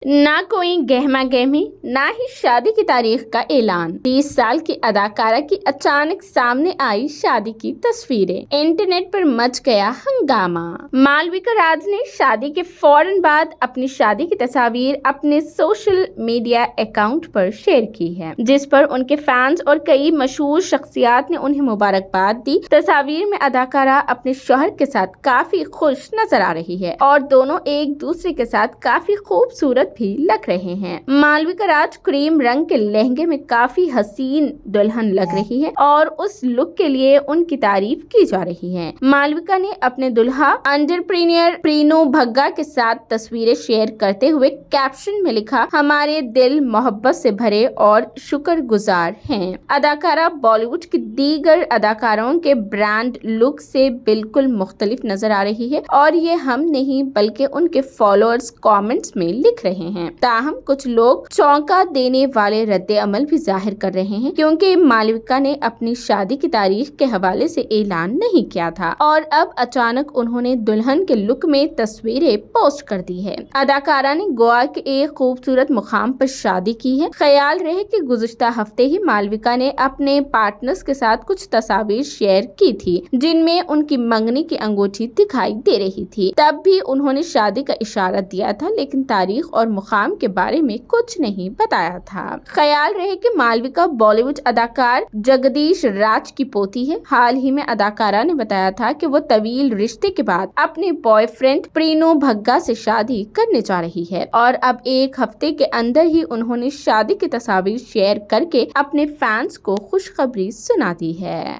ना कोई गहमा गहमी, ना ही शादी की तारीख का ऐलान। 30 साल की अदाकारा की अचानक सामने आई शादी की तस्वीरें। इंटरनेट पर मच गया हंगामा। मालविका राज ने शादी के फौरन बाद अपनी शादी की तस्वीर अपने सोशल मीडिया अकाउंट पर शेयर की है, जिस पर उनके फैंस और कई मशहूर शख्सियात ने उन्हें मुबारकबाद दी। तस्वीर में अदाकारा अपने शौहर के साथ काफी खुश नजर आ रही है और दोनों एक दूसरे के साथ काफी खूबसूरत भी लग रहे हैं। मालविका राज क्रीम रंग के लहंगे में काफी हसीन दुल्हन लग रही है और उस लुक के लिए उनकी तारीफ की जा रही है। मालविका ने अपने दुल्हा एंटरप्रेन्योर प्रीनो भग्गा के साथ तस्वीरें शेयर करते हुए कैप्शन में लिखा, हमारे दिल मोहब्बत से भरे और शुक्रगुजार हैं। अदाकारा बॉलीवुड की दीगर अदाकाराओं के ब्रांड लुक से बिल्कुल मुख्तलिफ नजर आ रही है और ये हम नहीं बल्कि उनके फॉलोअर्स कमेंट्स में लिख रहे हैं। ताहम कुछ लोग चौंका देने वाले रद्द अमल भी जाहिर कर रहे हैं, क्योंकि मालविका ने अपनी शादी की तारीख के हवाले से ऐलान नहीं किया था और अब अचानक उन्होंने दुल्हन के लुक में तस्वीरें पोस्ट कर दी है। अदाकारा ने गोवा के एक खूबसूरत मुकाम पर शादी की है। ख्याल रहे कि गुज़िश्ता हफ्ते ही मालविका ने अपने पार्टनर्स के साथ कुछ तस्वीर शेयर की थी, जिनमें उनकी मंगनी की अंगूठी दिखाई दे रही थी। तब भी उन्होंने शादी का इशारा दिया था, लेकिन तारीख और मुकाम के बारे में कुछ नहीं बताया था। ख्याल रहे कि मालविका बॉलीवुड अदाकार जगदीश राज की पोती है। हाल ही में अदाकारा ने बताया था कि वो तवील रिश्ते के बाद अपने बॉयफ्रेंड प्रीनो भग्गा से शादी करने जा रही है और अब एक हफ्ते के अंदर ही उन्होंने शादी की तस्वीर शेयर करके अपने फैंस को खुशखबरी सुना दी है।